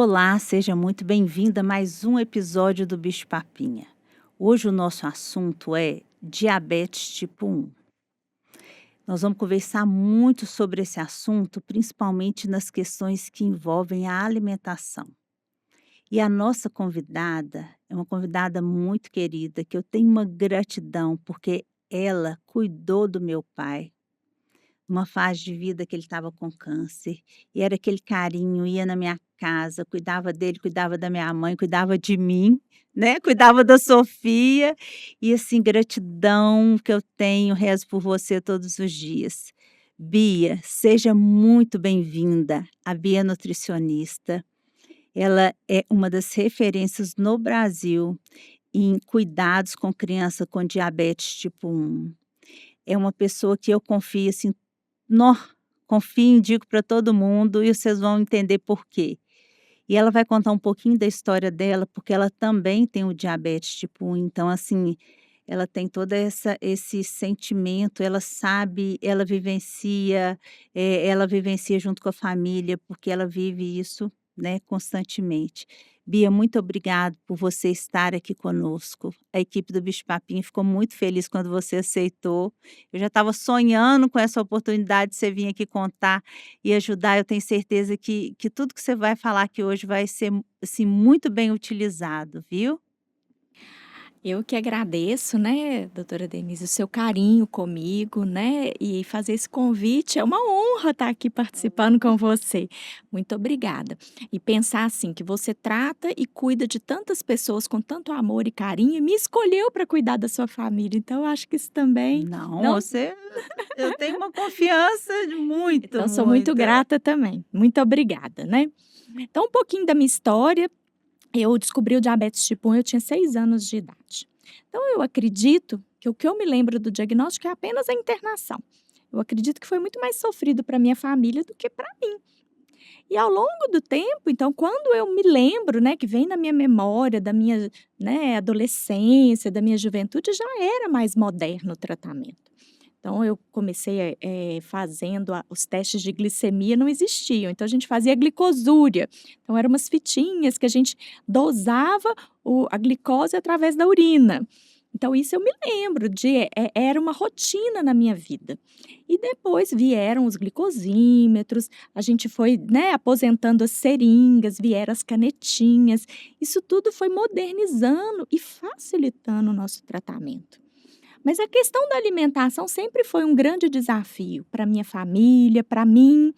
Olá, seja muito bem-vinda a mais um episódio do Bicho Papinha. Hoje o nosso assunto é diabetes tipo 1. Nós vamos conversar muito sobre esse assunto, principalmente nas questões que envolvem a alimentação. E a nossa convidada é uma convidada muito querida, que eu tenho uma gratidão, porque ela cuidou do meu pai uma fase de vida que ele estava com câncer, e era aquele carinho, ia na minha casa, cuidava dele, cuidava da minha mãe, cuidava de mim, né, cuidava da Sofia, e assim, gratidão que eu tenho, rezo por você todos os dias. Bia, seja muito bem-vinda. A Bia é nutricionista, ela é uma das referências no Brasil em cuidados com criança com diabetes tipo 1. É uma pessoa que eu confio, assim, nó, confio e indico para todo mundo e vocês vão entender por quê. E ela vai contar um pouquinho da história dela, porque ela também tem o diabetes tipo 1, então assim, ela tem toda esse sentimento, ela sabe, ela vivencia junto com a família, porque ela vive isso, né, constantemente. Bia, muito obrigado por você estar aqui conosco. A equipe do Bicho Papinho ficou muito feliz quando você aceitou. Eu já estava sonhando com essa oportunidade de você vir aqui contar e ajudar. Eu tenho certeza que tudo que você vai falar aqui hoje vai ser, assim, muito bem utilizado, viu? Eu que agradeço, né, doutora Denise, o seu carinho comigo, né, e fazer esse convite, é uma honra estar aqui participando com você. Muito obrigada. E pensar assim, que você trata e cuida de tantas pessoas com tanto amor e carinho e me escolheu para cuidar da sua família, então eu acho que isso também, Não, não? você eu tenho uma confiança de muito, Então sou muito muita. grata também. Muito obrigada, né. Então um pouquinho da minha história. Eu descobri o diabetes tipo 1, eu tinha 6 anos de idade. Então eu acredito que o que eu me lembro do diagnóstico é apenas a internação. Eu acredito que foi muito mais sofrido para minha família do que para mim. E ao longo do tempo, então, quando eu me lembro, né, que vem na minha memória da minha, né, adolescência, da minha juventude, já era mais moderno o tratamento. Então eu comecei, fazendo os testes de glicemia, não existiam, então a gente fazia glicosúria. Então eram umas fitinhas que a gente dosava a glicose através da urina. Então isso eu me lembro era uma rotina na minha vida. E depois vieram os glicosímetros, a gente foi, né, aposentando as seringas, vieram as canetinhas, isso tudo foi modernizando e facilitando o nosso tratamento. Mas a questão da alimentação sempre foi um grande desafio para minha família, para mim,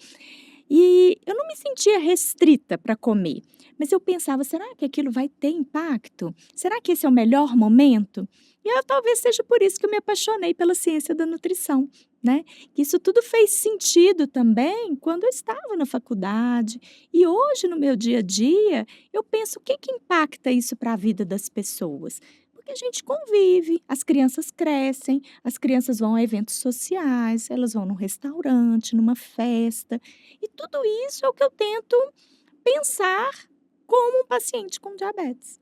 e eu não me sentia restrita para comer, mas eu pensava: "Será que aquilo vai ter impacto? Será que esse é o melhor momento?". E talvez seja por isso que eu me apaixonei pela ciência da nutrição, né, que isso tudo fez sentido também quando eu estava na faculdade, e hoje no meu dia a dia, eu penso: o que que impacta isso para a vida das pessoas? Porque a gente convive, as crianças crescem, as crianças vão a eventos sociais, elas vão num restaurante, numa festa, e tudo isso é o que eu tento pensar como um paciente com diabetes.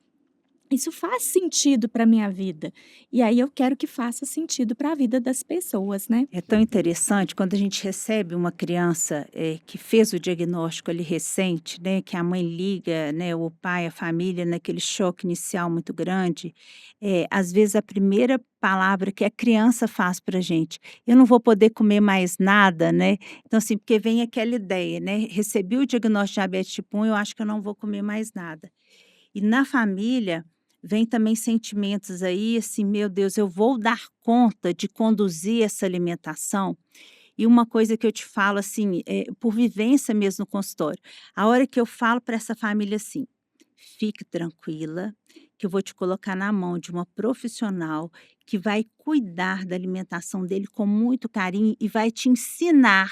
Isso faz sentido para minha vida, e aí eu quero que faça sentido para a vida das pessoas, né. É tão interessante quando a gente recebe uma criança, que fez o diagnóstico ali recente, né, que a mãe liga, né, o pai, a família, naquele choque inicial muito grande, às vezes a primeira palavra que a criança faz pra gente: "Eu não vou poder comer mais nada", né. Então assim, porque vem aquela ideia, né, recebi o diagnóstico de diabetes tipo 1, eu acho que eu não vou comer mais nada. E na família, vem também sentimentos aí, assim: "Meu Deus, eu vou dar conta de conduzir essa alimentação?". E uma coisa que eu te falo, assim, por vivência mesmo no consultório, a hora que eu falo para essa família assim: "Fique tranquila, que eu vou te colocar na mão de uma profissional que vai cuidar da alimentação dele com muito carinho e vai te ensinar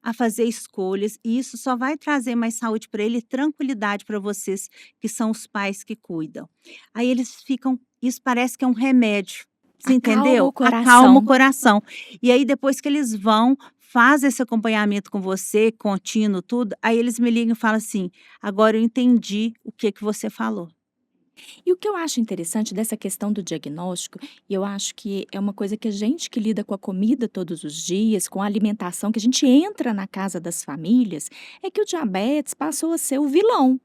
a fazer escolhas, e isso só vai trazer mais saúde para ele e tranquilidade para vocês, que são os pais que cuidam". Aí eles ficam, isso parece que é um remédio, você Acalma entendeu? o Acalma o coração. coração. E aí depois que eles vão, faz esse acompanhamento com você, contínuo, tudo, aí eles me ligam e falam assim: "Agora eu entendi o que você falou". E o que eu acho interessante dessa questão do diagnóstico, e eu acho que é uma coisa que a gente que lida com a comida todos os dias, com a alimentação, que a gente entra na casa das famílias, é que o diabetes passou a ser o vilão.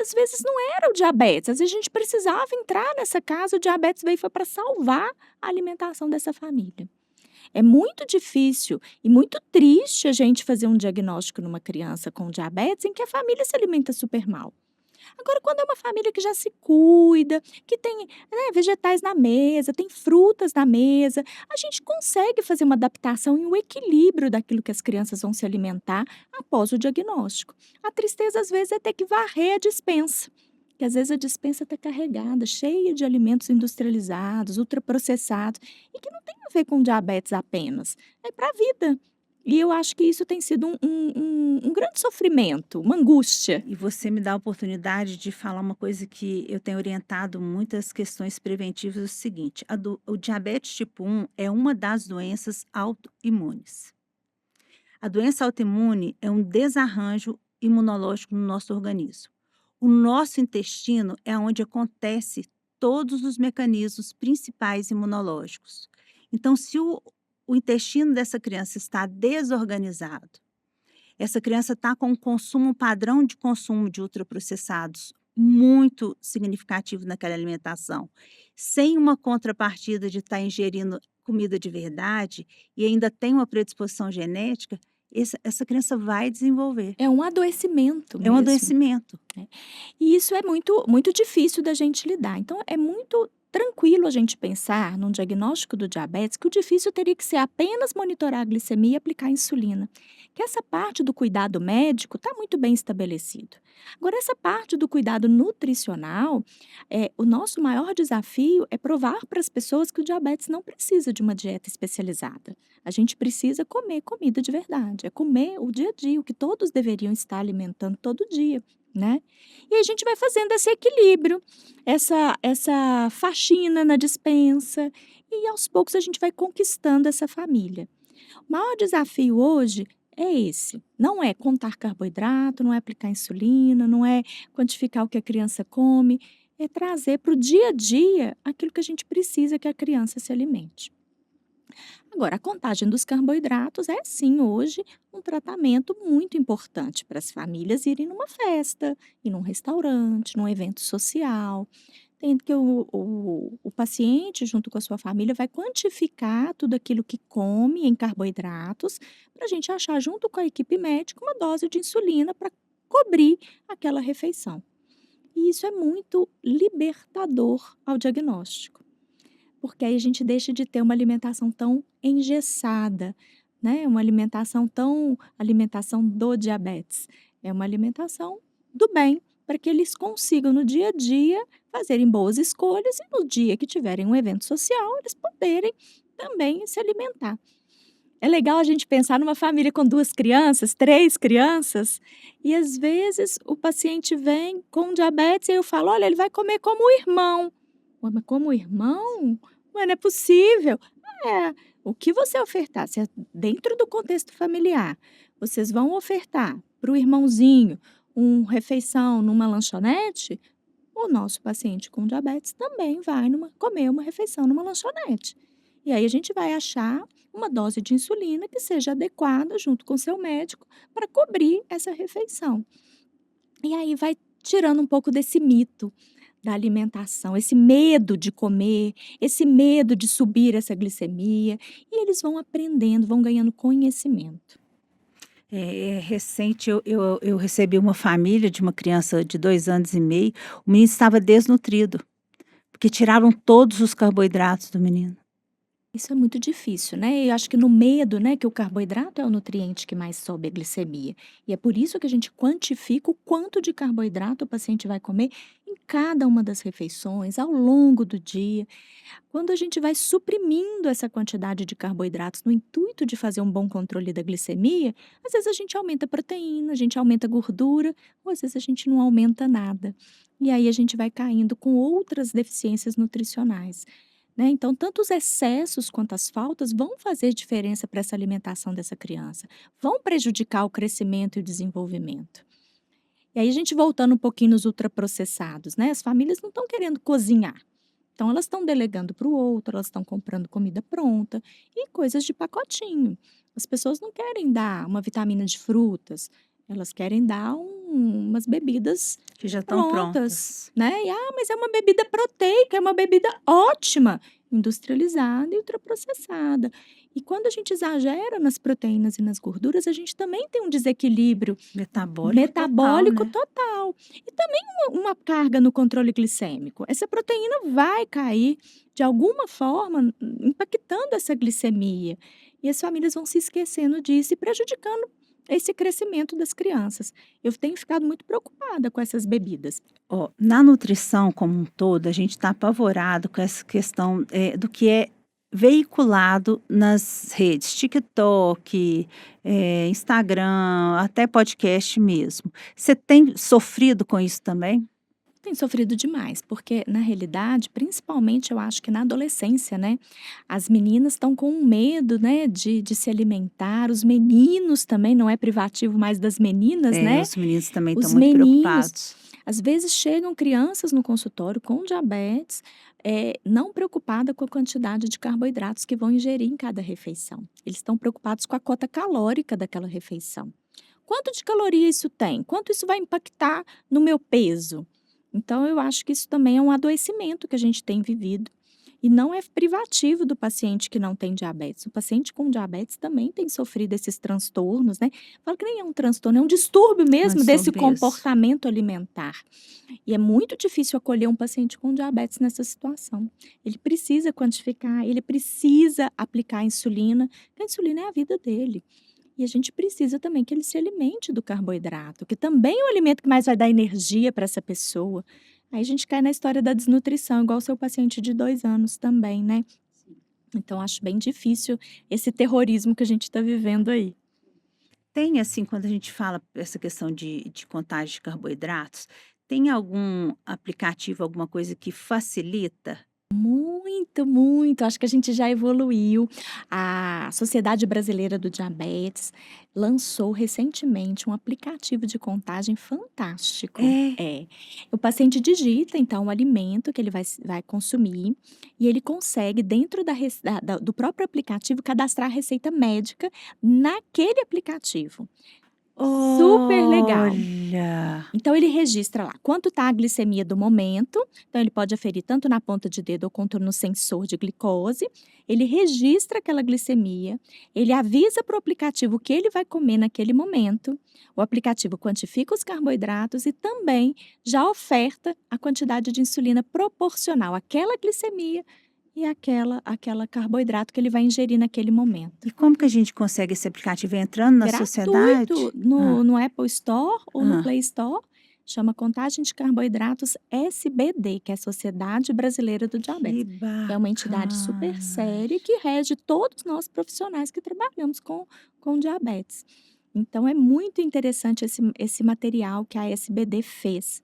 Às vezes não era o diabetes, às vezes a gente precisava entrar nessa casa, o diabetes veio foi para salvar a alimentação dessa família. É muito difícil e muito triste a gente fazer um diagnóstico numa criança com diabetes em que a família se alimenta super mal. Agora, quando é uma família que já se cuida, que tem, né, vegetais na mesa, tem frutas na mesa, a gente consegue fazer uma adaptação e um equilíbrio daquilo que as crianças vão se alimentar após o diagnóstico. A tristeza, às vezes, é ter que varrer a despensa. Que às vezes a despensa está carregada, cheia de alimentos industrializados, ultraprocessados, e que não tem a ver com diabetes apenas, é para a vida. E eu acho que isso tem sido um grande sofrimento, uma angústia. E você me dá a oportunidade de falar uma coisa que eu tenho orientado muitas questões preventivas, é o seguinte: o diabetes tipo 1 é uma das doenças autoimunes. A doença autoimune é um desarranjo imunológico no nosso organismo. O nosso intestino é onde acontece todos os mecanismos principais imunológicos. Então, se o intestino dessa criança está desorganizado, essa criança está com um padrão de consumo de ultraprocessados muito significativo naquela alimentação, sem uma contrapartida de estar ingerindo comida de verdade e ainda tem uma predisposição genética, essa criança vai desenvolver. É um adoecimento É um mesmo. adoecimento. E isso é muito difícil da gente lidar. Então, é muito tranquilo a gente pensar num diagnóstico do diabetes que o difícil teria que ser apenas monitorar a glicemia e aplicar insulina. Que essa parte do cuidado médico está muito bem estabelecido. Agora, essa parte do cuidado nutricional, o nosso maior desafio é provar para as pessoas que o diabetes não precisa de uma dieta especializada. A gente precisa comer comida de verdade, é comer o dia a dia, o que todos deveriam estar alimentando todo dia, né? E a gente vai fazendo esse equilíbrio, essa faxina na despensa, e aos poucos a gente vai conquistando essa família. O maior desafio hoje é esse, não é contar carboidrato, não é aplicar insulina, não é quantificar o que a criança come, é trazer para o dia a dia aquilo que a gente precisa que a criança se alimente. Agora, a contagem dos carboidratos é sim hoje um tratamento muito importante para as famílias irem numa festa, ir num restaurante, num evento social. Tem que o paciente, junto com a sua família, vai quantificar tudo aquilo que come em carboidratos, para a gente achar, junto com a equipe médica, uma dose de insulina para cobrir aquela refeição. E isso é muito libertador ao diagnóstico, porque aí a gente deixa de ter uma alimentação tão engessada, né? Uma alimentação do diabetes. É uma alimentação do bem, para que eles consigam no dia a dia fazerem boas escolhas e no dia que tiverem um evento social, eles poderem também se alimentar. É legal a gente pensar numa família com 2 crianças, 3 crianças, e às vezes o paciente vem com diabetes e eu falo: "Olha, ele vai comer como o irmão". "Ué, mas como o irmão? Ué, não é possível". É, o que você ofertar, se é dentro do contexto familiar, vocês vão ofertar para o irmãozinho uma refeição numa lanchonete, o nosso paciente com diabetes também vai comer uma refeição numa lanchonete. E aí a gente vai achar uma dose de insulina que seja adequada junto com seu médico para cobrir essa refeição. E aí vai tirando um pouco desse mito da alimentação, esse medo de comer, esse medo de subir essa glicemia, e eles vão aprendendo, vão ganhando conhecimento. É recente, eu recebi uma família de uma criança de 2 anos e meio, o menino estava desnutrido, porque tiraram todos os carboidratos do menino. Isso é muito difícil, né? Eu acho que no medo, né, que o carboidrato é o nutriente que mais sobe a glicemia. E é por isso que a gente quantifica o quanto de carboidrato o paciente vai comer em cada uma das refeições, ao longo do dia. Quando a gente vai suprimindo essa quantidade de carboidratos no intuito de fazer um bom controle da glicemia, às vezes a gente aumenta a proteína, a gente aumenta a gordura, ou às vezes a gente não aumenta nada. E aí a gente vai caindo com outras deficiências nutricionais, né? Então, tanto os excessos quanto as faltas vão fazer diferença para essa alimentação dessa criança, vão prejudicar o crescimento e o desenvolvimento. E aí a gente voltando um pouquinho nos ultraprocessados, né? As famílias não estão querendo cozinhar. Então elas estão delegando para o outro, elas estão comprando comida pronta e coisas de pacotinho. As pessoas não querem dar uma vitamina de frutas, elas querem dar umas bebidas Que já estão prontas, prontas. né? E, mas é uma bebida proteica, é uma bebida ótima, industrializada e ultraprocessada. E quando a gente exagera nas proteínas e nas gorduras, a gente também tem um desequilíbrio Metabólico total, metabólico né? total. E também uma carga no controle glicêmico. Essa proteína vai cair de alguma forma, impactando essa glicemia. E as famílias vão se esquecendo disso e prejudicando esse crescimento das crianças. Eu tenho ficado muito preocupada com essas bebidas. Ó, na nutrição como um todo, a gente está apavorado com essa questão do que é veiculado nas redes, TikTok, Instagram, até podcast mesmo. Você tem sofrido com isso também? Tem sofrido demais, porque na realidade, principalmente eu acho que na adolescência, né, as meninas estão com um medo, né, de se alimentar, os meninos também, não é privativo mais das meninas, né? Os meninos também estão Os muito meninos, preocupados. às vezes chegam crianças no consultório com diabetes, não preocupada com a quantidade de carboidratos que vão ingerir em cada refeição. Eles estão preocupados com a cota calórica daquela refeição. Quanto de caloria isso tem? Quanto isso vai impactar no meu peso? Então, eu acho que isso também é um adoecimento que a gente tem vivido. E não é privativo do paciente que não tem diabetes. O paciente com diabetes também tem sofrido esses transtornos, né? Falo que nem é um transtorno, é um distúrbio mesmo desse distúrbio, isso. comportamento alimentar. E é muito difícil acolher um paciente com diabetes nessa situação. Ele precisa quantificar, ele precisa aplicar a insulina, porque a insulina é a vida dele. E a gente precisa também que ele se alimente do carboidrato, que também é o alimento que mais vai dar energia para essa pessoa. Aí a gente cai na história da desnutrição, igual o seu paciente de 2 anos também, né? Então, acho bem difícil esse terrorismo que a gente está vivendo aí. Tem, assim, quando a gente fala essa questão de contagem de carboidratos, tem algum aplicativo, alguma coisa que facilita? Muito, muito. Acho que a gente já evoluiu. A Sociedade Brasileira do Diabetes lançou recentemente um aplicativo de contagem fantástico. É. O paciente digita, então, o alimento que ele vai consumir e ele consegue, dentro do próprio aplicativo, cadastrar a receita médica naquele aplicativo. Super legal. Olha! Então ele registra lá quanto está a glicemia do momento, então ele pode aferir tanto na ponta de dedo ou quanto no sensor de glicose. Ele registra aquela glicemia, ele avisa para o aplicativo o que ele vai comer naquele momento. O aplicativo quantifica os carboidratos e também já oferta a quantidade de insulina proporcional àquela glicemia e aquela carboidrato que ele vai ingerir naquele momento. E como que a gente consegue esse aplicativo? Entrando na sociedade? Gratuito no Apple Store ou no Ah. Play Store. Chama Contagem de Carboidratos SBD, que é a Sociedade Brasileira do Diabetes. Que Que é uma entidade super bacana. séria que rege todos nós profissionais que trabalhamos com diabetes. Então, é muito interessante esse material que a SBD fez.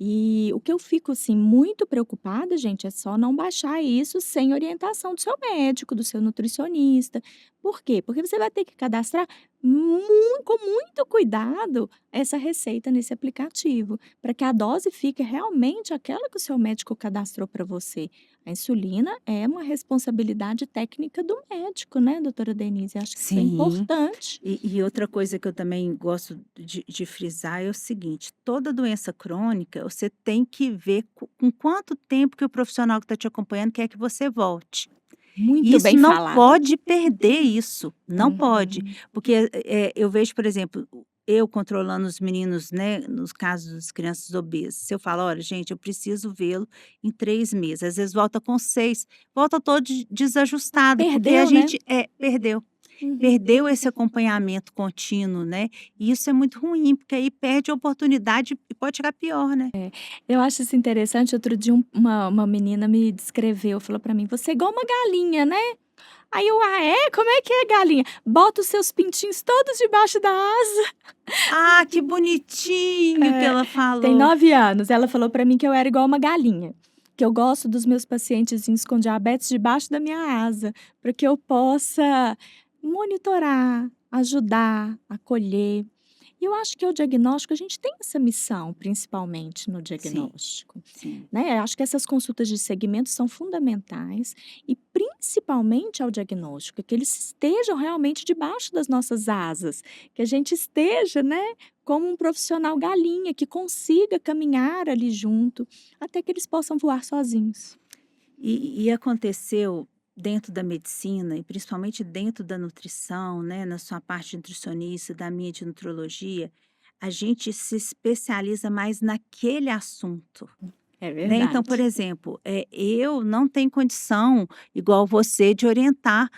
E o que eu fico, assim, muito preocupada, gente, é só não baixar isso sem orientação do seu médico, do seu nutricionista. Por quê? Porque você vai ter que cadastrar com muito cuidado essa receita nesse aplicativo, para que a dose fique realmente aquela que o seu médico cadastrou para você. A insulina é uma responsabilidade técnica do médico, né, doutora Denise? Acho que isso é Sim. importante. E outra coisa que eu também gosto de frisar é o seguinte: toda doença crônica, você tem que ver com quanto tempo que o profissional que está te acompanhando quer que você volte. Muito E isso bem não falado. pode perder isso, não pode. Uhum. Porque eu vejo, por exemplo, eu controlando os meninos, né, nos casos das crianças obesas. Se eu falo, olha, gente, eu preciso vê-lo em 3 meses. Às vezes volta com 6, volta todo desajustado, porque a Perdeu, né? gente perdeu. Uhum. Perdeu esse acompanhamento contínuo, né? E isso é muito ruim, porque aí perde a oportunidade e pode chegar pior, né? Eu acho isso interessante. Outro dia uma menina me descreveu, falou pra mim: "Você é igual uma galinha, né?" Aí eu: "Ah, é? Como é que é galinha?" "Bota os seus pintinhos todos debaixo da asa." Ah, que bonitinho que É, ela tem falou. 9 anos. Ela falou pra mim que eu era igual uma galinha, que eu gosto dos meus pacientezinhos com diabetes debaixo da minha asa, para que eu possa monitorar, ajudar, acolher. E eu acho que o diagnóstico, a gente tem essa missão, principalmente no Sim, diagnóstico, sim. né? Eu acho que essas consultas de segmento são fundamentais e principalmente ao diagnóstico, que eles estejam realmente debaixo das nossas asas, que a gente esteja, né, como um profissional galinha que consiga caminhar ali junto, até que eles possam voar sozinhos. E aconteceu dentro da medicina e principalmente dentro da nutrição, né, na sua parte nutricionista, da minha de nutrologia, a gente se especializa mais naquele assunto, É né. Então, por verdade. exemplo, eu não tenho condição, igual você, de orientar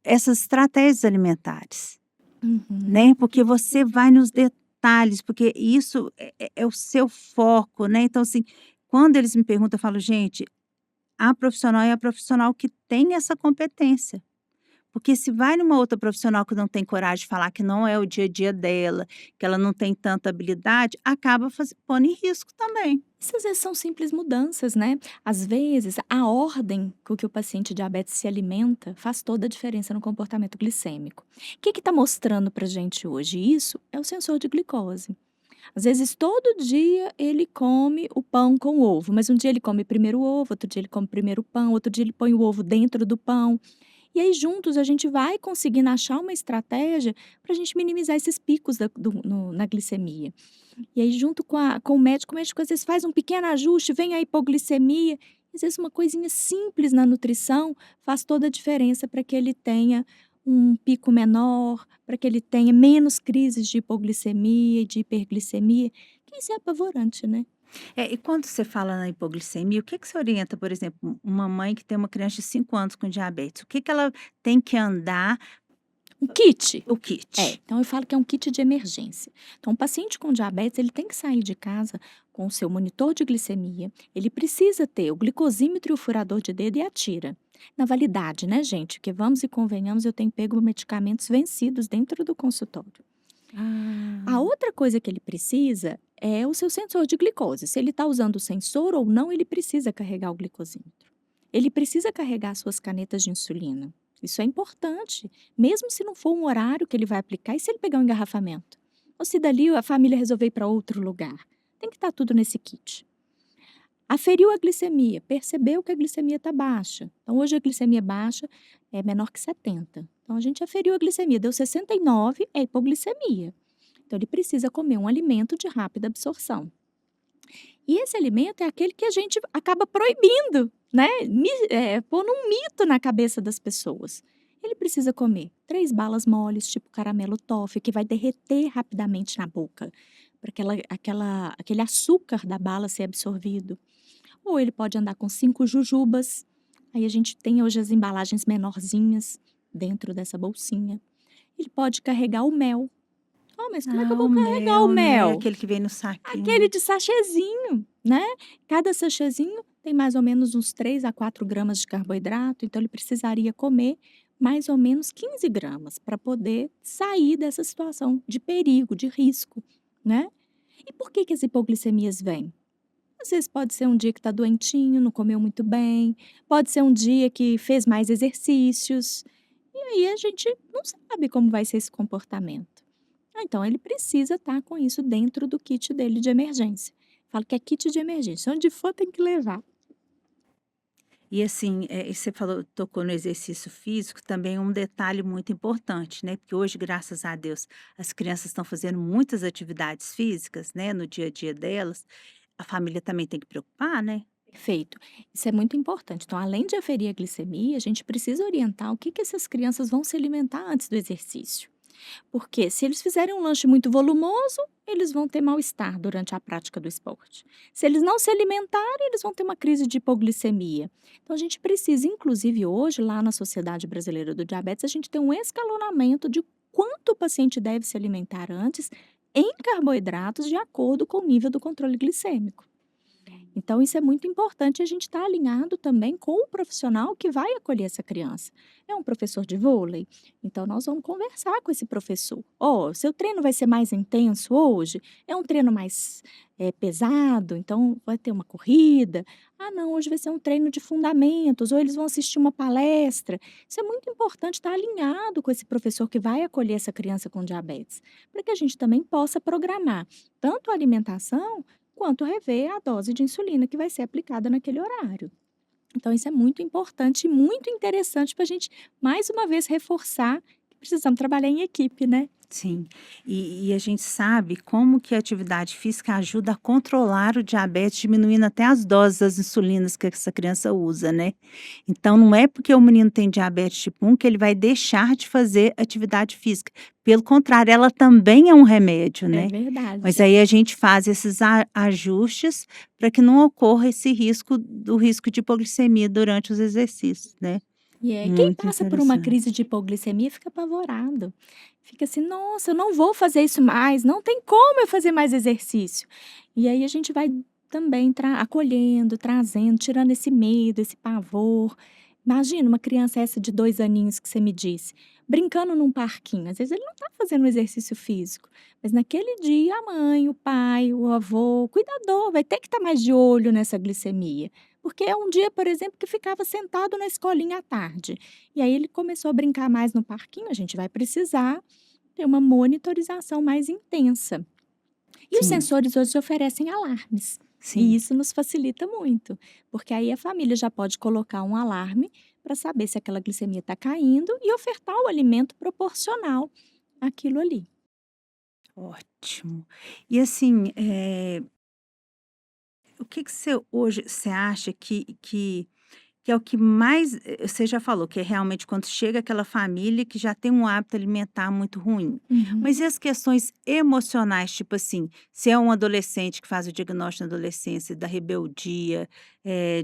essas estratégias alimentares, Uhum. né, porque você vai nos detalhes, porque isso é o seu foco, né. Então, assim, quando eles me perguntam, eu falo: "Gente, a profissional é a profissional que tem essa competência, porque se vai numa outra profissional que não tem coragem de falar que não é o dia a dia dela, que ela não tem tanta habilidade, acaba pondo em risco também." Isso às vezes são simples mudanças, né? Às vezes, a ordem com que o paciente diabetes se alimenta faz toda a diferença no comportamento glicêmico. O que está mostrando para gente hoje? Isso é o sensor de glicose. Às vezes, todo dia ele come o pão com ovo, mas um dia ele come primeiro o ovo, outro dia ele come primeiro o pão, outro dia ele põe o ovo dentro do pão. E aí, juntos, a gente vai conseguindo achar uma estratégia para a gente minimizar esses picos na glicemia. E aí, junto com o médico às vezes faz um pequeno ajuste, vem a hipoglicemia. Às vezes, uma coisinha simples na nutrição faz toda a diferença para que ele tenha um pico menor, para que ele tenha menos crises de hipoglicemia e de hiperglicemia, que isso é apavorante, né? E quando você fala na hipoglicemia, o que que você orienta, por exemplo, uma mãe que tem uma criança de 5 anos com diabetes, o que que ela tem que andar, Um kit. o kit? Então eu falo que é um kit de emergência. Então, o paciente com diabetes, ele tem que sair de casa com o seu monitor de glicemia, ele precisa ter o glicosímetro e o furador de dedo e a tira. Na validade, né, gente? Que vamos e convenhamos, eu tenho pego medicamentos vencidos dentro do consultório. A Ah. outra coisa que ele precisa é o seu sensor de glicose. Se ele está usando o sensor ou não, ele precisa carregar o glicosímetro. Ele precisa carregar suas canetas de insulina. Isso é importante, mesmo se não for um horário que ele vai aplicar e se ele pegar um engarrafamento. Ou se dali a família resolver ir para outro lugar. Tem que estar tudo nesse kit. Aferiu a glicemia, percebeu que a glicemia está baixa. Então, hoje a glicemia baixa é menor que 70. Então, a gente aferiu a glicemia, deu 69, é hipoglicemia. Então, ele precisa comer um alimento de rápida absorção. E esse alimento é aquele que a gente acaba proibindo, né? Pondo um mito na cabeça das pessoas. Ele precisa comer 3 balas moles, tipo caramelo toffee, que vai derreter rapidamente na boca, para aquele açúcar da bala ser absorvido. Ou ele pode andar com 5 jujubas. Aí a gente tem hoje as embalagens menorzinhas dentro dessa bolsinha. Ele pode carregar o mel. Oh, mas como é que eu Ah, o vou carregar o mel, né, mel? aquele que vem no Aquele saquinho. de sachêzinho, né. Cada sachêzinho tem mais ou menos uns 3 a 4 gramas de carboidrato, então ele precisaria comer mais ou menos 15 gramas para poder sair dessa situação de perigo, de risco, né. E por que que as hipoglicemias vêm? Às vezes pode ser um dia que está doentinho, não comeu muito bem, pode ser um dia que fez mais exercícios, e aí a gente não sabe como vai ser esse comportamento. Então ele precisa estar com isso dentro do kit dele de emergência. Falo que é kit de emergência, onde for tem que levar. E assim, e você falou, tocou no exercício físico, também um detalhe muito importante, né, porque hoje, graças a Deus, as crianças estão fazendo muitas atividades físicas, né, no dia a dia delas, a família também tem que preocupar, né. Perfeito. Isso é muito importante. Então, além de aferir a glicemia, a gente precisa orientar o que que essas crianças vão se alimentar antes do exercício. Porque se eles fizerem um lanche muito volumoso, eles vão ter mal-estar durante a prática do esporte. Se eles não se alimentarem, eles vão ter uma crise de hipoglicemia. Então, a gente precisa, inclusive hoje, lá na Sociedade Brasileira do Diabetes, a gente tem um escalonamento de quanto o paciente deve se alimentar antes em carboidratos de acordo com o nível do controle glicêmico. Então isso é muito importante a gente estar alinhado também com o profissional que vai acolher essa criança. É um professor de vôlei? Então nós vamos conversar com esse professor. Ó, seu treino vai ser mais intenso hoje? É um treino mais pesado? Então vai ter uma corrida? Ah, não, hoje vai ser um treino de fundamentos, ou eles vão assistir uma palestra. Isso é muito importante estar alinhado com esse professor que vai acolher essa criança com diabetes, para que a gente também possa programar tanto a alimentação quanto rever a dose de insulina que vai ser aplicada naquele horário. Então, isso é muito importante e muito interessante para a gente, mais uma vez, reforçar que precisamos trabalhar em equipe, né? Sim, e a gente sabe como que a atividade física ajuda a controlar o diabetes, diminuindo até as doses das insulinas que essa criança usa, né. Então não é porque o menino tem diabetes tipo 1 que ele vai deixar de fazer atividade física, pelo contrário, ela também é um remédio, É né. Mas verdade. aí a gente faz esses ajustes para que não ocorra esse risco do risco de hipoglicemia durante os exercícios, né. E quem Muito passa por uma interessante. crise de hipoglicemia fica apavorado. Fica assim: "Nossa, eu não vou fazer isso mais, não tem como eu fazer mais exercício". E aí a gente vai também acolhendo, trazendo, tirando esse medo, esse pavor. Imagina uma criança essa de 2 aninhos que você me disse, brincando num parquinho, às vezes ele não está fazendo um exercício físico, mas naquele dia a mãe, o pai, o avô, o cuidador vai ter que estar mais de olho nessa glicemia. Porque é um dia, por exemplo, que ficava sentado na escolinha à tarde. E aí ele começou a brincar mais no parquinho, a gente vai precisar ter uma monitorização mais intensa. E os Sim, sensores hoje oferecem alarmes. E sim. isso nos facilita muito, porque aí a família já pode colocar um alarme para saber se aquela glicemia está caindo e ofertar o alimento proporcional àquilo ali. Ótimo. E assim, o que que você acha que é o que mais você já falou que é realmente quando chega aquela família que já tem um hábito alimentar muito ruim. Mas Uhum. e as questões emocionais, tipo assim, se é um adolescente que faz o diagnóstico na adolescência da rebeldia,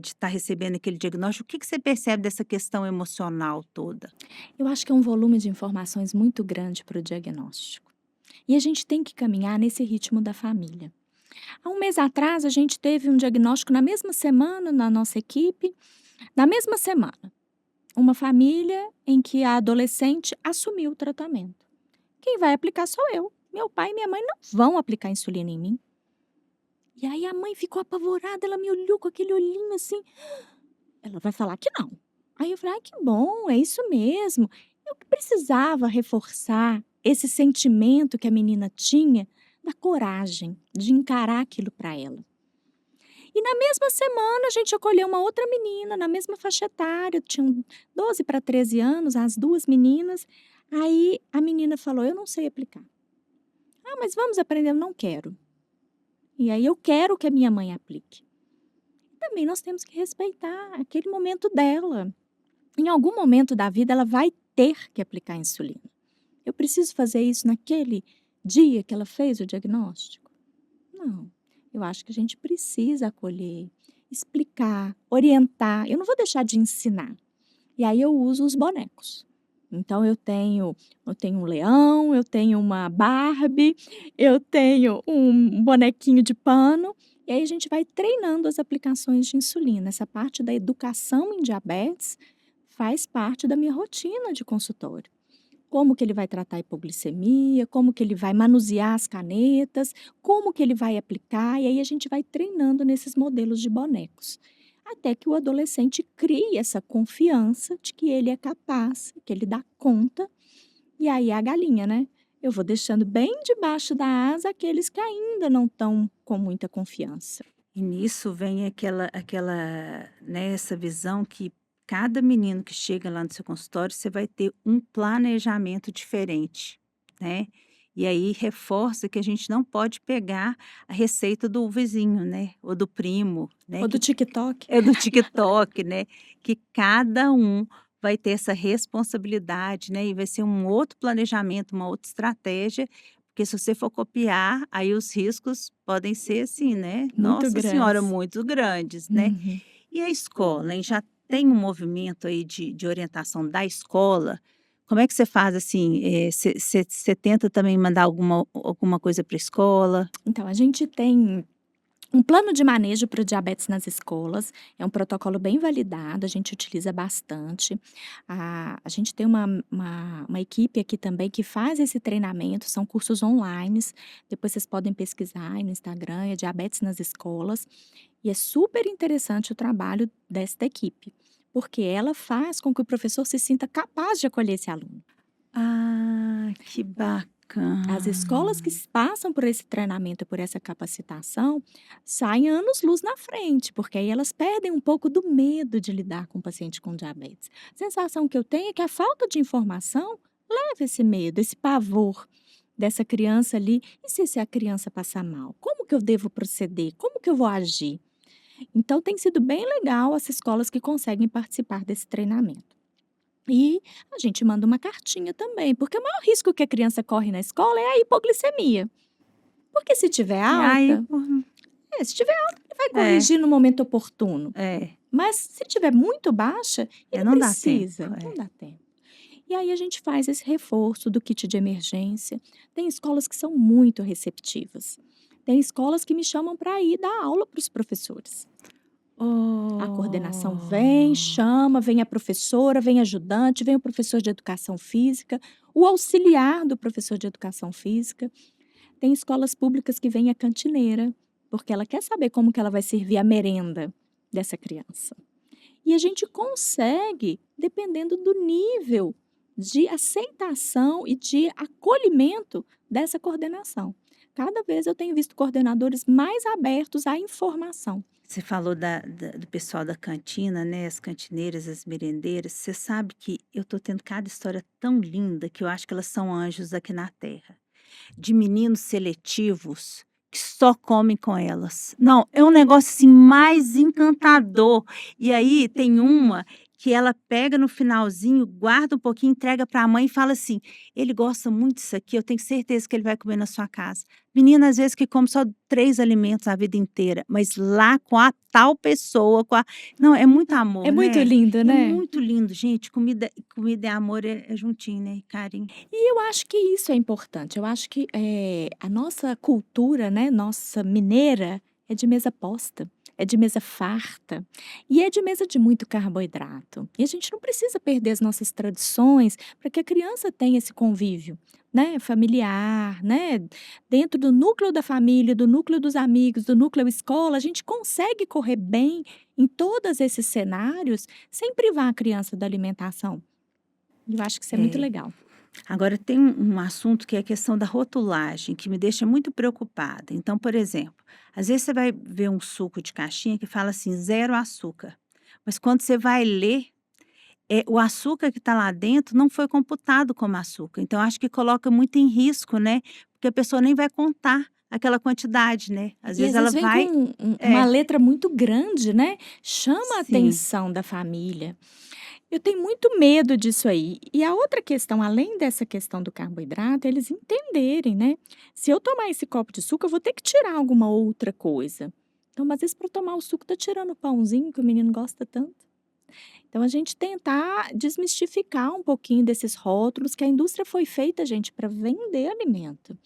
de estar recebendo aquele diagnóstico, o que que você percebe dessa questão emocional toda? Eu acho que é um volume de informações muito grande para o diagnóstico. E a gente tem que caminhar nesse ritmo da família. Há um mês atrás, a gente teve um diagnóstico na mesma semana na nossa equipe, na mesma semana. Uma família em que a adolescente assumiu o tratamento. Quem vai aplicar sou eu. Meu pai e minha mãe não vão aplicar insulina em mim. E aí a mãe ficou apavorada, ela me olhou com aquele olhinho assim. Ela vai falar que não. Aí eu falei, ai, que bom, é isso mesmo. Eu que precisava reforçar esse sentimento que a menina tinha da coragem de encarar aquilo para ela. E na mesma semana a gente acolheu uma outra menina, na mesma faixa etária, tinham 12 para 13 anos, as 2 meninas. Aí a menina falou: "Eu não sei aplicar". "Ah, mas vamos aprender". "Eu não quero". E aí eu quero que a minha mãe aplique. Também nós temos que respeitar aquele momento dela. Em algum momento da vida ela vai ter que aplicar insulina. Eu preciso fazer isso naquele dia que ela fez o diagnóstico? Não. Eu acho que a gente precisa acolher, explicar, orientar. Eu não vou deixar de ensinar. E aí eu uso os bonecos. Então eu tenho um leão, eu tenho uma Barbie, eu tenho um bonequinho de pano, e aí a gente vai treinando as aplicações de insulina. Essa parte da educação em diabetes faz parte da minha rotina de consultório. Como que ele vai tratar a hipoglicemia, como que ele vai manusear as canetas, como que ele vai aplicar, e aí a gente vai treinando nesses modelos de bonecos. Até que o adolescente crie essa confiança de que ele é capaz, que ele dá conta, e aí é a galinha, né? Eu vou deixando bem debaixo da asa aqueles que ainda não estão com muita confiança. E nisso vem né, essa visão que cada menino que chega lá no seu consultório, você vai ter um planejamento diferente, né. E aí reforça que a gente não pode pegar a receita do vizinho, né, ou do primo, né, Ou do que TikTok. é do TikTok, né, que cada um vai ter essa responsabilidade, né, e vai ser um outro planejamento, uma outra estratégia, porque se você for copiar, aí os riscos podem ser assim, né, Muito nossa senhora, grandes. muito grandes, né. Uhum. E a escola, hein, já tem um movimento aí de orientação da escola? Como é que você faz, assim, você tenta também mandar alguma coisa para a escola? Então, a gente tem Um plano de manejo para o diabetes nas escolas, é um protocolo bem validado, a gente utiliza bastante. A gente tem uma equipe aqui também que faz esse treinamento, são cursos online, depois vocês podem pesquisar aí no Instagram, é diabetes nas escolas, e é super interessante o trabalho desta equipe, porque ela faz com que o professor se sinta capaz de acolher esse aluno. Ah, que As escolas que bacana. passam por esse treinamento, por essa capacitação, saem anos-luz na frente, porque aí elas perdem um pouco do medo de lidar com o paciente com diabetes. A sensação que eu tenho é que a falta de informação leva esse medo, esse pavor dessa criança ali. E se a criança passar mal? Como que eu devo proceder? Como que eu vou agir? Então, tem sido bem legal as escolas que conseguem participar desse treinamento. E a gente manda uma cartinha também, porque o maior risco que a criança corre na escola é a hipoglicemia. Porque se tiver E aí, alta, se tiver alta, ele vai é, corrigir no momento oportuno. é, Mas se tiver muito baixa, ele não dá tempo. precisa, não dá tempo. E aí a gente faz esse reforço do kit de emergência. Tem escolas que são muito receptivas. Tem escolas que me chamam para ir dar aula para os professores. A coordenação vem, Oh, chama, vem a professora, vem ajudante, vem o professor de educação física, o auxiliar do professor de educação física. Tem escolas públicas que vem a cantineira, porque ela quer saber como que ela vai servir a merenda dessa criança. E a gente consegue, dependendo do nível de aceitação e de acolhimento dessa coordenação. Cada vez eu tenho visto coordenadores mais abertos à informação. você falou do pessoal da cantina, né? As cantineiras, as merendeiras. Você sabe que eu tô tendo cada história tão linda que eu acho que elas são anjos aqui na Terra. De meninos seletivos que só comem com elas. Não, é um negócio assim mais encantador. E aí tem uma que ela pega no finalzinho, guarda um pouquinho, entrega para a mãe e fala assim: ele gosta muito disso aqui, eu tenho certeza que ele vai comer na sua casa. Menina, às vezes que come só 3 alimentos a vida inteira, mas lá com a tal pessoa, não, é muito É amor, muito né? lindo, É né? muito lindo, gente. Comida e amor é juntinho, né? Carinho. E eu acho que isso é importante. Eu acho que a nossa cultura, né, nossa mineira, é de mesa posta, é de mesa farta e é de mesa de muito carboidrato. E a gente não precisa perder as nossas tradições para que a criança tenha esse convívio, né, familiar, né, dentro do núcleo da família, do núcleo dos amigos, do núcleo escola, a gente consegue correr bem em todos esses cenários sem privar a criança da alimentação. Eu acho que isso é muito É. legal. Agora tem um assunto que é a questão da rotulagem, que me deixa muito preocupada. Então, por exemplo, às vezes você vai ver um suco de caixinha que fala assim: "0 açúcar", mas quando você vai ler, o açúcar que está lá dentro não foi computado como açúcar, então acho que coloca muito em risco, né, porque a pessoa nem vai contar aquela quantidade, né, às E vezes às ela vezes vem com vai uma é, letra muito grande, né, chama a sim. atenção da família. Eu tenho muito medo disso aí. E a outra questão, além dessa questão do carboidrato, é eles entenderem, né, se eu tomar esse copo de suco, eu vou ter que tirar alguma outra coisa. Então, às vezes, para tomar o suco, tá tirando o pãozinho que o menino gosta tanto. Então, a gente tentar desmistificar um pouquinho desses rótulos, que a indústria foi feita, gente, para vender alimento.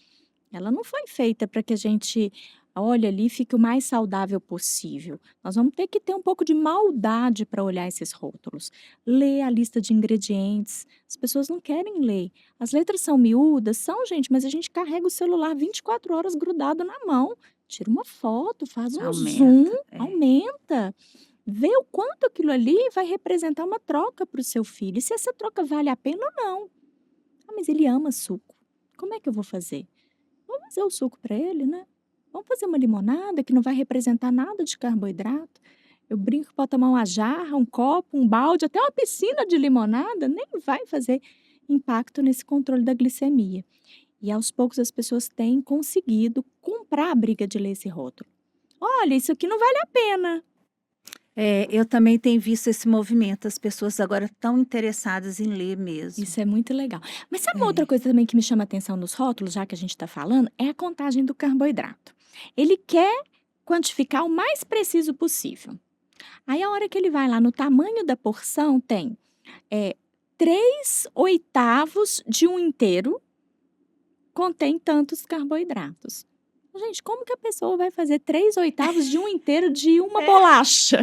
Ela não foi feita para que a gente olhe ali e fique o mais saudável possível. Nós vamos ter que ter um pouco de maldade para olhar esses rótulos. Ler a lista de ingredientes. As pessoas não querem ler. As letras são miúdas, são, gente, mas a gente carrega o celular 24 horas grudado na mão. Tira uma foto, faz um zoom, Aumenta, aumenta. Vê o quanto aquilo ali vai representar uma troca para o seu filho. E se essa troca vale a pena ou não. Ah, mas ele ama suco. Como é que eu vou fazer? Vamos fazer o suco para ele, né? Vamos fazer uma limonada que não vai representar nada de carboidrato. Eu brinco que pode tomar uma jarra, um copo, um balde, até uma piscina de limonada, nem vai fazer impacto nesse controle da glicemia. E aos poucos as pessoas têm conseguido comprar a briga de ler esse rótulo. Olha, isso aqui não vale a pena. eu também tenho visto esse movimento, as pessoas agora estão interessadas em ler mesmo. Isso é muito legal. Mas sabe uma outra É. coisa também que me chama a atenção nos rótulos, já que a gente está falando? É a contagem do carboidrato. Ele quer quantificar o mais preciso possível. Aí, a hora que ele vai lá no tamanho da porção, tem 3/8 de um inteiro contém tantos carboidratos. Gente, como que a pessoa vai fazer 3/8 de um inteiro de uma bolacha?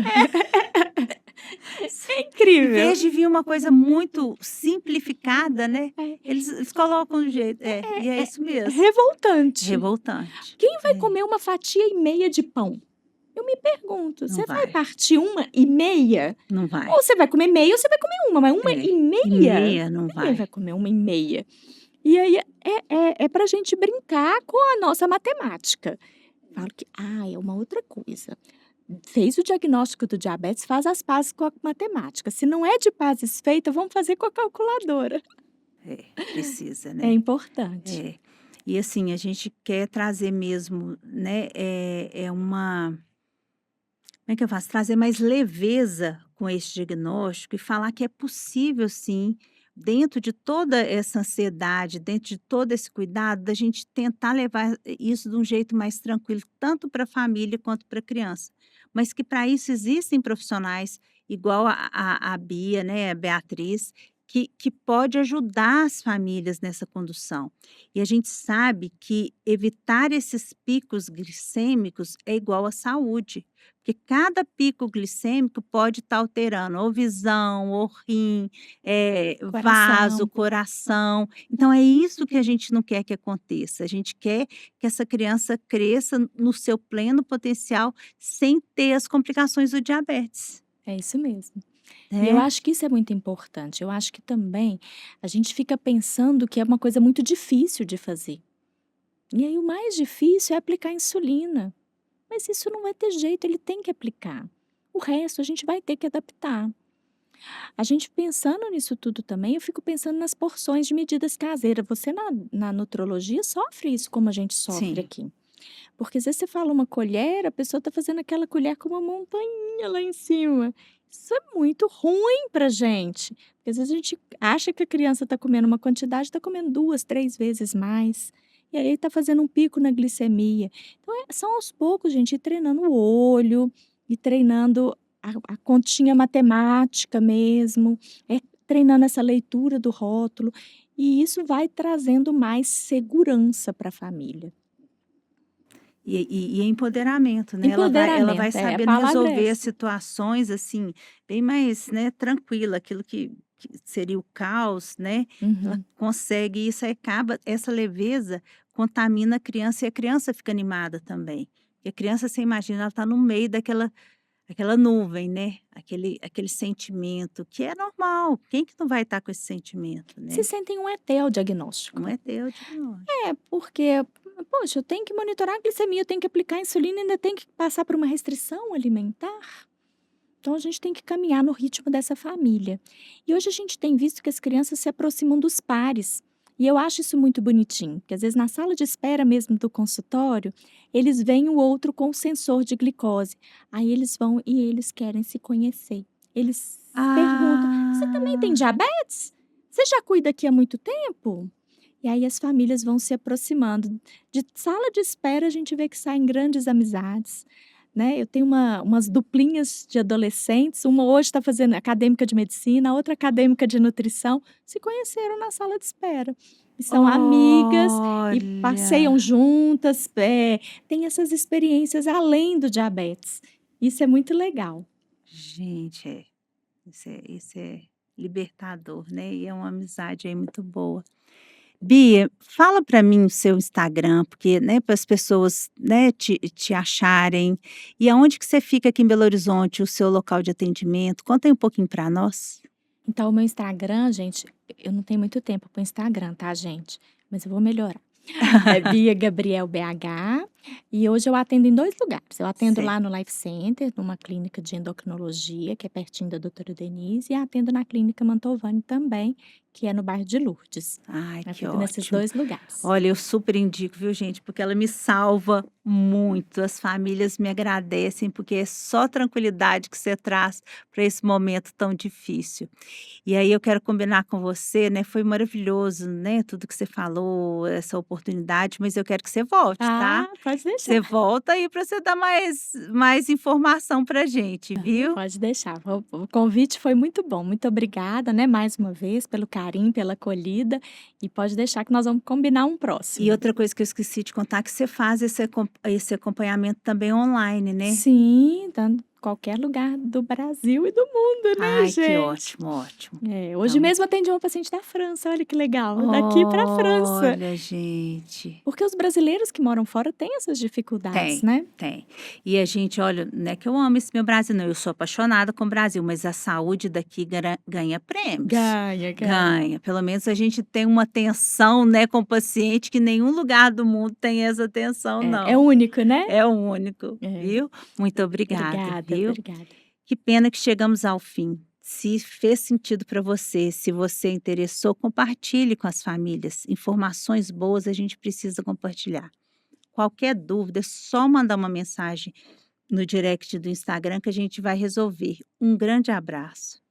É Em incrível. vez de vir uma coisa muito simplificada, né, É, eles colocam de um jeito e é é isso mesmo, revoltante. revoltante. Quem vai É, comer uma fatia e meia de pão? Eu me pergunto, não você vai vai, partir uma e meia? não vai. Ou você vai comer meia ou você vai comer uma, mas uma É, e e meia? meia não Ninguém vai vai. comer uma e meia. E aí é pra gente brincar com a nossa matemática. Falo que, é uma outra coisa. Fez o diagnóstico do diabetes, faz as pazes com a matemática. Se não é de pazes feita, vamos fazer com a calculadora. É, precisa, É né. importante. É. E assim, a gente quer trazer mesmo, né, é uma como é que eu faço? Trazer mais leveza com esse diagnóstico e falar que é possível sim, dentro de toda essa ansiedade, dentro de todo esse cuidado, da gente tentar levar isso de um jeito mais tranquilo, tanto para a família quanto para a criança. Mas que para isso existem profissionais, igual a Bia, né, a Beatriz, que pode ajudar as famílias nessa condução. E a gente sabe que evitar esses picos glicêmicos é igual à saúde. Porque cada pico glicêmico pode estar alterando ou visão, ou rim, vaso, Coração. coração. Então é isso que a gente não quer que aconteça. A gente quer que essa criança cresça no seu pleno potencial sem ter as complicações do diabetes, É isso mesmo. E eu né. acho que isso é muito importante. Eu acho que também a gente fica pensando que é uma coisa muito difícil de fazer. E aí o mais difícil é aplicar insulina. Mas isso não vai ter jeito, ele tem que aplicar. O resto a gente vai ter que adaptar. A gente pensando nisso tudo também, eu fico pensando nas porções de medidas caseiras. Você na nutrologia sofre isso como a gente sofre Sim. aqui. Porque às vezes você fala uma colher, a pessoa está fazendo aquela colher com uma montanha lá em cima. Isso é muito ruim pra gente. Porque às vezes a gente acha que a criança está comendo uma quantidade, está comendo 2, 3 vezes mais. E aí está fazendo um pico na glicemia. Então, são aos poucos, gente, ir treinando o olho, e treinando a continha matemática mesmo, treinando essa leitura do rótulo. E isso vai trazendo mais segurança para a família. E empoderamento, né, ela vai Empoderamento, a sabendo palavra é resolver as essa. situações, assim, bem mais, né, tranquila, aquilo que seria o caos, né, ela Uhum. consegue isso, aí acaba essa leveza contamina a criança e a criança fica animada também. E a criança, você imagina, ela está no meio daquela nuvem, né, aquele sentimento que é normal, quem que não vai estar com esse sentimento, Se né? sentem um ET ao Não diagnóstico. é teu diagnóstico. Porque, poxa, eu tenho que monitorar a glicemia, eu tenho que aplicar insulina e ainda tenho que passar por uma restrição alimentar. Então a gente tem que caminhar no ritmo dessa família. E hoje a gente tem visto que as crianças se aproximam dos pares. E eu acho isso muito bonitinho, porque às vezes na sala de espera mesmo do consultório, eles veem o outro com o sensor de glicose. Aí eles vão e eles querem se conhecer. Eles perguntam: "Você também tem Ah. diabetes? Você já cuida aqui há muito tempo?" E aí as famílias vão se aproximando. De sala de espera a gente vê que saem grandes amizades, né. Eu tenho umas duplinhas de adolescentes, uma hoje está fazendo acadêmica de medicina, a outra acadêmica de nutrição, se conheceram na sala de espera. E são amigas e Olha, passeiam juntas, têm essas experiências além do diabetes. Isso é muito legal. gente, isso é libertador, né, e é uma amizade aí muito boa. Bia, fala para mim o seu Instagram, porque, né, para as pessoas, né, te acharem. E aonde que você fica aqui em Belo Horizonte, o seu local de atendimento? Conta aí um pouquinho para nós. Então o meu Instagram, gente, eu não tenho muito tempo para o Instagram, tá, gente, mas eu vou melhorar. É Bia Gabriel BH, e hoje eu atendo em 2 lugares. Eu atendo lá Certo. no Life Center, numa clínica de endocrinologia, que é pertinho da doutora Denise, e atendo na clínica Mantovani também, que é no bairro de Lourdes. Ai, Eu que fico nesses ótimo. 2 lugares. Olha, eu super indico, viu, gente, porque ela me salva muito. As famílias me agradecem, porque é só tranquilidade que você traz para esse momento tão difícil. E aí eu quero combinar com você, né, foi maravilhoso, né, tudo que você falou, essa oportunidade, mas eu quero que você volte, tá? Pode Você deixar. volta aí para você dar mais informação pra gente, viu? Pode deixar. O convite foi muito bom. Muito obrigada, né, mais uma vez pelo carinho. carinho, pela acolhida e pode deixar que nós vamos combinar um E próximo. outra coisa que eu esqueci de contar, que você faz esse acompanhamento também online, né? Sim, tá em qualquer lugar do Brasil e do mundo, né, Ai, que gente? ótimo, ótimo. Hoje Então, mesmo atendi uma paciente da França, olha que legal, daqui pra França. olha, gente. Porque os brasileiros que moram fora têm essas dificuldades, Tem, né? tem. E a gente, olha, não é que eu amo esse meu Brasil, não. Eu sou apaixonada com o Brasil, mas a saúde daqui ganha prêmios. Ganha. Ganha. Pelo menos a gente tem uma atenção, né, com o paciente que nenhum lugar do mundo tem essa atenção, É não. único, né? É o único, É. viu? Muito obrigada, viu? Obrigada. Que pena que chegamos ao fim. Se fez sentido para você, se você interessou, compartilhe com as famílias. Informações boas a gente precisa compartilhar. Qualquer dúvida, é só mandar uma mensagem no direct do Instagram que a gente vai resolver. Um grande abraço.